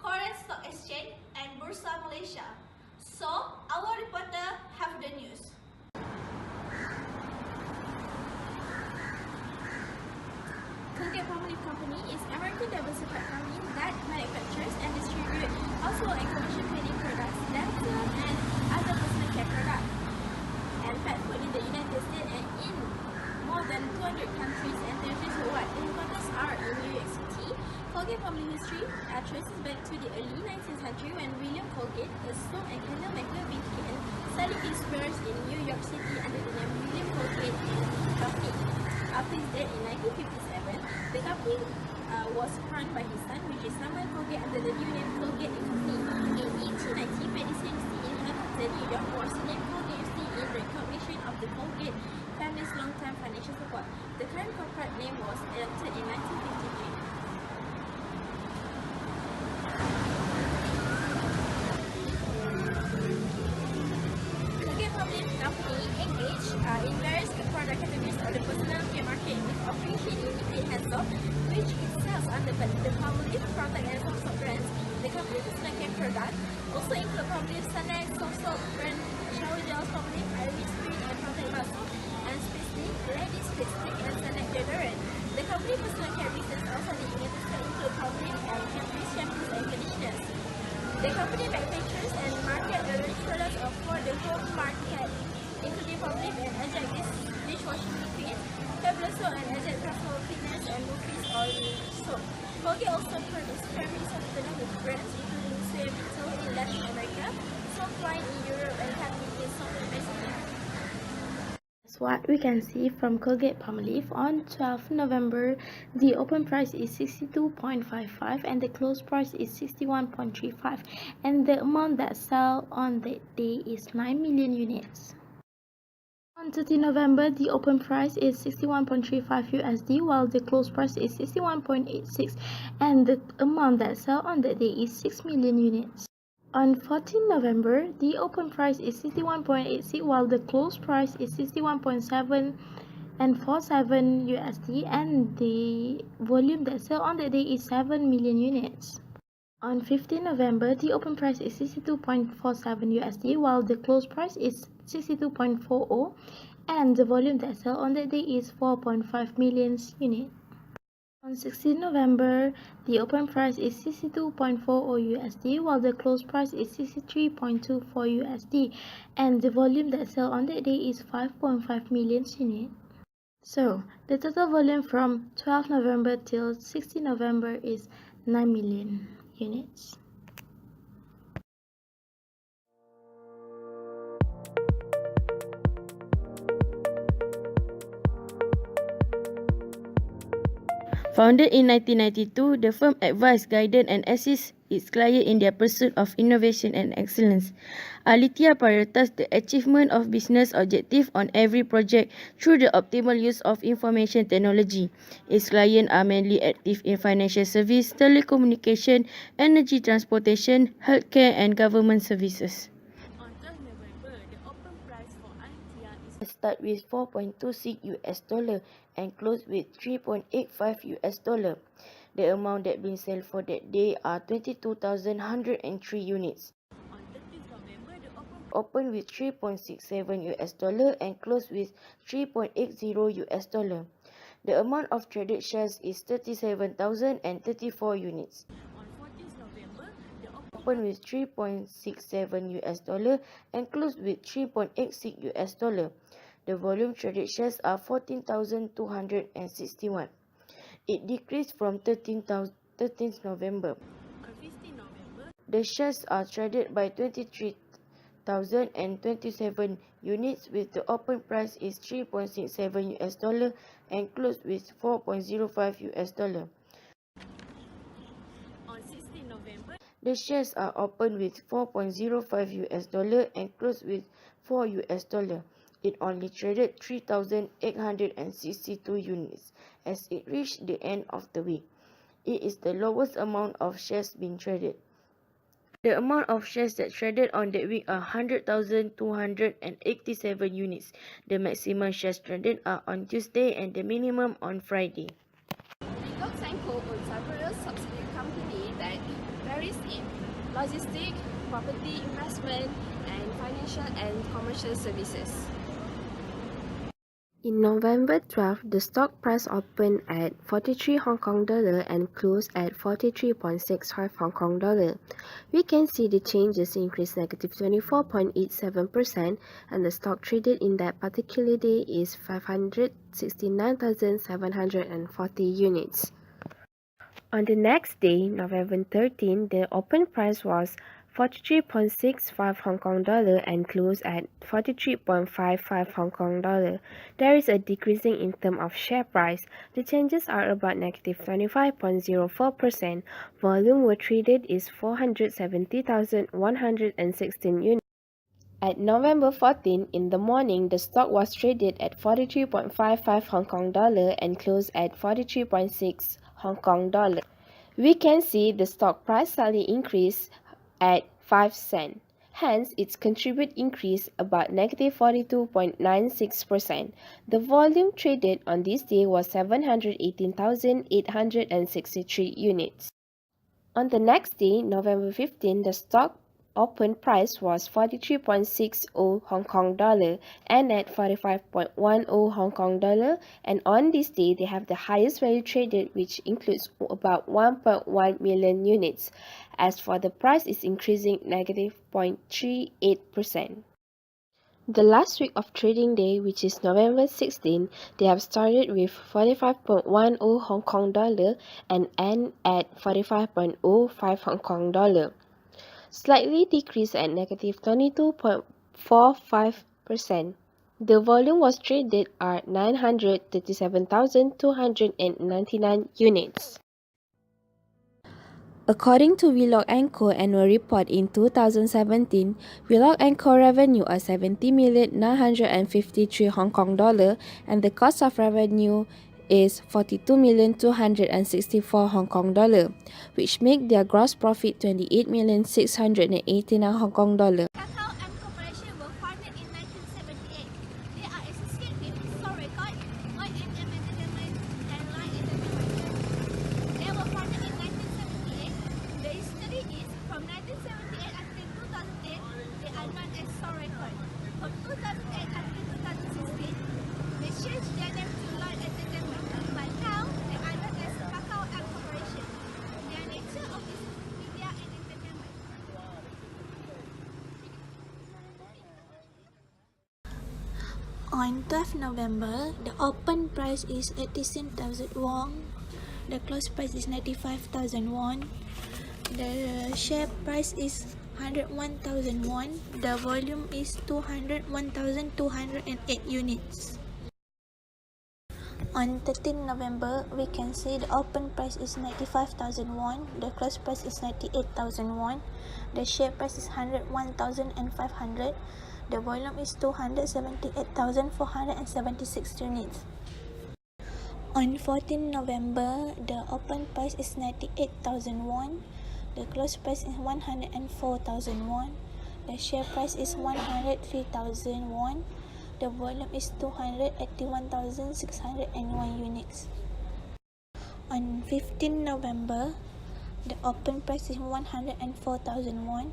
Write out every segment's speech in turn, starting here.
Foreign Stock Exchange and Bursa Malaysia. So, our reporter have the news. Colgate-Palmolive Company is American diversified company that manufactures and distributes household and commercial cleaning products, dental and other personal care products, and pet food in the United States and in more than 200 countries and territories worldwide. The headquarters are in New York City. Colgate-Palmolive history traces back to the early 19th century when William Colgate, a stone and candle maker, began selling his wares in New York City under the name William Colgate and Company. After his death in 1957, the company was run by his son, which is Samuel Colgate, under the new name Colgate and Company. In 1890, Medicine inhabited New York was named Colgate in recognition of the Colgate family's long-time financial support. The current corporate name was adopted in 1953. Colgate-Palmolive Company engaged in various product categories of the personal care market with operation in liquid hand soap, which it sells under the Palmolive, Protect and Soap brands. The company's personal care products also include Palmolive Sunlight, Soap brand, shower gels, Palmolive Iris Cream and Protect Bath Soap, and Space Stick, Ladies Space Stick and Sunlight deodorant. The company's personal care business also the United States include Palmolive and Caprice shampoos and conditioners. The company manufactures and markets the range products for the home market, including Palmolive and Ajax dishwashing liquids, Fabulous soap and Ajax household cleaners, and Murphy's oil soap. Colgate also produces primary soap with brands including Suavecito in Latin America, Soapline in Europe, and Cadmium in South America. That's what we can see from Colgate-Palmolive. On 12 November, the open price is 62.55 and the close price is 61.35, and the amount that sell on that day is 9 million units. On 30 November, the open price is 61.35 USD while the close price is 61.86, and the amount that sell on that day is 6 million units. On 14 November, the open price is 61.86 while the close price is 61.7 and 47 USD, and the volume that sell on the day is 7 million units. On 15 November, the open price is 62.47 USD while the close price is 62.40, and the volume that sell on that day is 4.5 million units. On 16 November, the open price is 62.40 USD while the close price is 63.24 USD, and the volume that sell on that day is 5.5 million units. So, the total volume from 12 November till 16 November is 9 million units. Founded in 1992, the firm advises, guides, and assists its clients in their pursuit of innovation and excellence. Alithya prioritizes the achievement of business objectives on every project through the optimal use of information technology. Its clients are mainly active in financial service, telecommunication, energy transportation, healthcare, and government services. On 12 November, the open price for Alithya is Start with $4.26 and close with $3.85. The amount that been sold for that day are 22,103 units. on 13 November, the Open with $3.67 and close with $3.80. The amount of traded shares is 37,034 units. on 14 November, the Open with $3.67 and close with $3.86. The volume traded shares are 14,261. It decreased from 13th November. on 15 November, The shares are traded by 23,027 units with the open price is $3.67 and closed with $4.05. on 16 November, The shares are open with $4.05 and closed with $4. It only traded 3,862 units as it reached the end of the week. It is the lowest amount of shares being traded. The amount of shares that traded on that week are 100,287 units. The maximum shares traded are on Tuesday and the minimum on Friday. Regal Sanko owns several subsidiary companies that varies in logistics, property investment, and financial and commercial services. In November 12, the stock price opened at 43 Hong Kong dollar and closed at 43.65 Hong Kong dollar. We can see the changes increased negative 24.87% and the stock traded in that particular day is 569,740 units. On the next day, November 13, the open price was 43.65 Hong Kong dollar and closed at 43.55 Hong Kong dollar. There is a decreasing in terms of share price. The changes are about negative 25.04%. Volume were traded is 470,116 units. At November 14 in the morning, the stock was traded at 43.55 Hong Kong dollar and closed at 43.6 Hong Kong dollar. We can see the stock price slightly increased at 5 cents. Hence, its contribute increased about negative 42.96%. The volume traded on this day was 718,863 units. On the next day, November 15, the stock open price was 43.60 Hong Kong dollar and at 45.10 Hong Kong dollar, and on this day they have the highest value traded, which includes about 1.1 million units. As for the price is increasing negative 0.38%. The last week of trading day, which is November 16, they have started with 45.10 Hong Kong dollar and end at 45.05 Hong Kong dollar. Slightly decreased at negative 22.45%. The volume was traded at 937,299 units. According to Wheelock & Co. annual report in 2017, Wheelock & Co. revenue are 70,953 Hong Kong dollar and the cost of revenue is 42,264 Hong Kong dollar, which make their gross profit 28,689 Hong Kong dollar. Kakao M Corporation were founded in 1978. They are associated with Soul Record, OMM Entertainment, and Line Entertainment. They were founded in 1978. The history is from 1978 until 2008, they are known as Soul Record. From 2008 until 2016, they changed their name to Line Entertainment. But now, they are known as Kakao M Corporation. Their nature of is media and entertainment. On 12 November, the open price is 86,000 won, the close price is 95,000 won, the share price is 101,000 won, the volume is 201,208 units. On 13 November, we can see the open price is 95,000 won, the close price is 98,000 won, the share price is 101,500, the volume is 278,476 units. On 14 November, the open price is 98,000 won, the close price is 104,000 won, the share price is 103,000 won, the volume is 281,601 units. On 15 November, the open price is 104,000 won,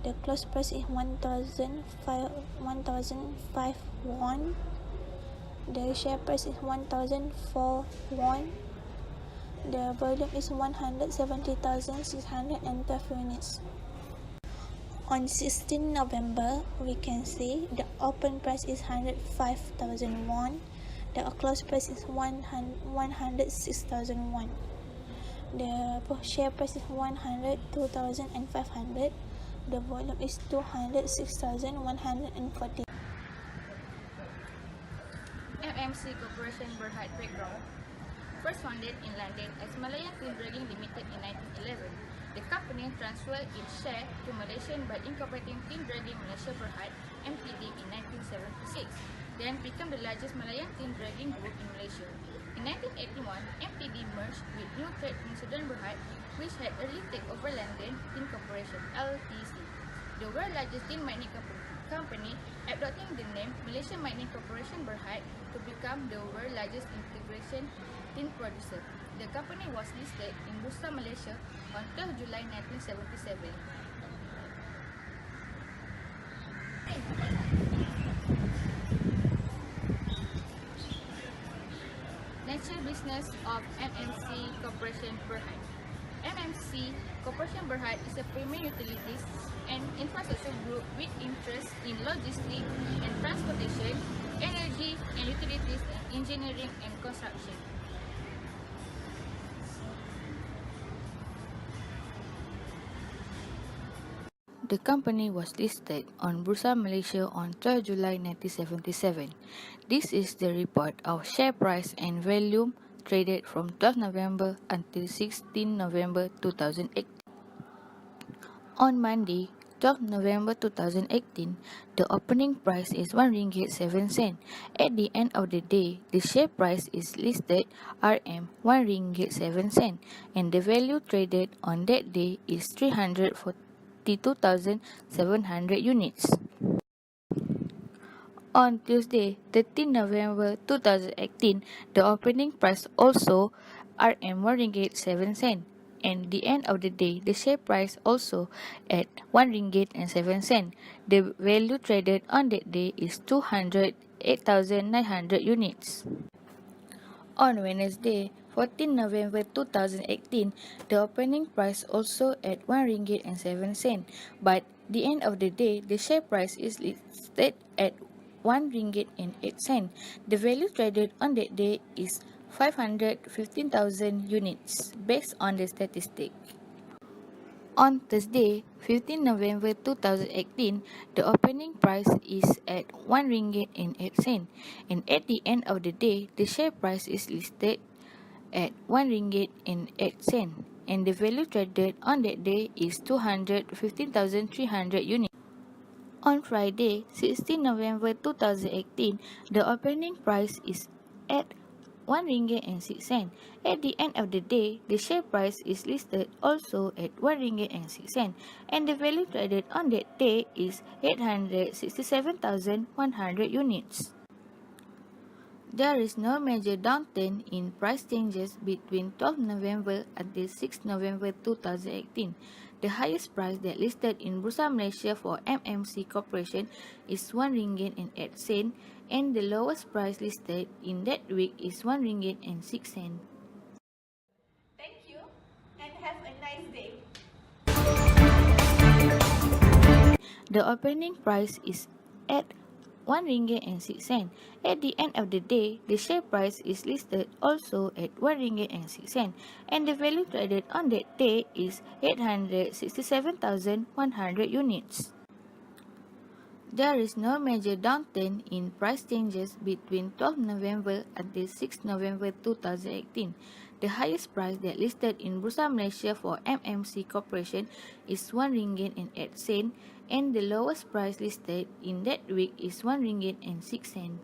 the close price is 1,005 won, the share price is 1,004 won, the volume is 170,612 units. On 16 November, we can see the open price is 105,000 won, the close price is 106,000 won, the share price is 102,500, the volume is 206,140. MMC Corporation Berhad background. First founded in London as Malayan Tin Dredging Limited in 1911. The company transferred its share to Malaysian by incorporating Tin Dredging Malaysia Berhad (MTD) in 1976, then became the largest Malayan tin dredging group in Malaysia. In 1981, MTD merged with New Trade Southern Berhad, which had early taken over London Tin Corporation (LTC), the world's largest tin mining company, adopting the name Malaysian Mining Corporation Berhad to become the world's largest integration tin producer. the company was listed in Bursa Malaysia on 12 July 1977. Nature business of MMC Corporation Berhad. MMC Corporation Berhad is a premier utilities and infrastructure group with interest in logistics and transportation, energy and utilities, and engineering and construction. The company was listed on Bursa Malaysia on 12 July 1977. This is the report of share price and volume traded from 12 November until 16 November 2018. On Monday, 12 November 2018, the opening price is RM1.07. At the end of the day, the share price is listed RM RM1.07 and the value traded on that day is 342,700 units. On Tuesday, 13 November 2018, the opening price also RM1.07 and the end of the day, the share price also at RM1.07. The value traded on that day is 208,900 units. On Wednesday, 14 November 2018, the opening price also at RM1.07, but the end of the day, the share price is listed at RM1.08. The value traded on that day is 515,000 units based on the statistic. On Thursday, 15 November 2018, the opening price is at RM1.08 and at the end of the day, the share price is listed at RM1.08 and the value traded on that day is 215,300 units. On Friday, 16 November 2018, the opening price is at RM1.06. At the end of the day, the share price is listed also at RM1.06 and the value traded on that day is 867,100 units. There is no major downturn in price changes between 12 November until 6 November 2018. The highest price that listed in Bursa Malaysia for MMC Corporation is RM1.08 and the lowest price listed in that week is RM1.06. Thank you and have a nice day. The opening price is at RM1.06. At the end of the day, the share price is listed also at RM1.06 and the value traded on that day is 867,100 units. There is no major downturn in price changes between 12 November until 6 November 2018. The highest price that listed in Bursa Malaysia for MMC Corporation is RM1.08 and the lowest price listed in that week is RM1.06.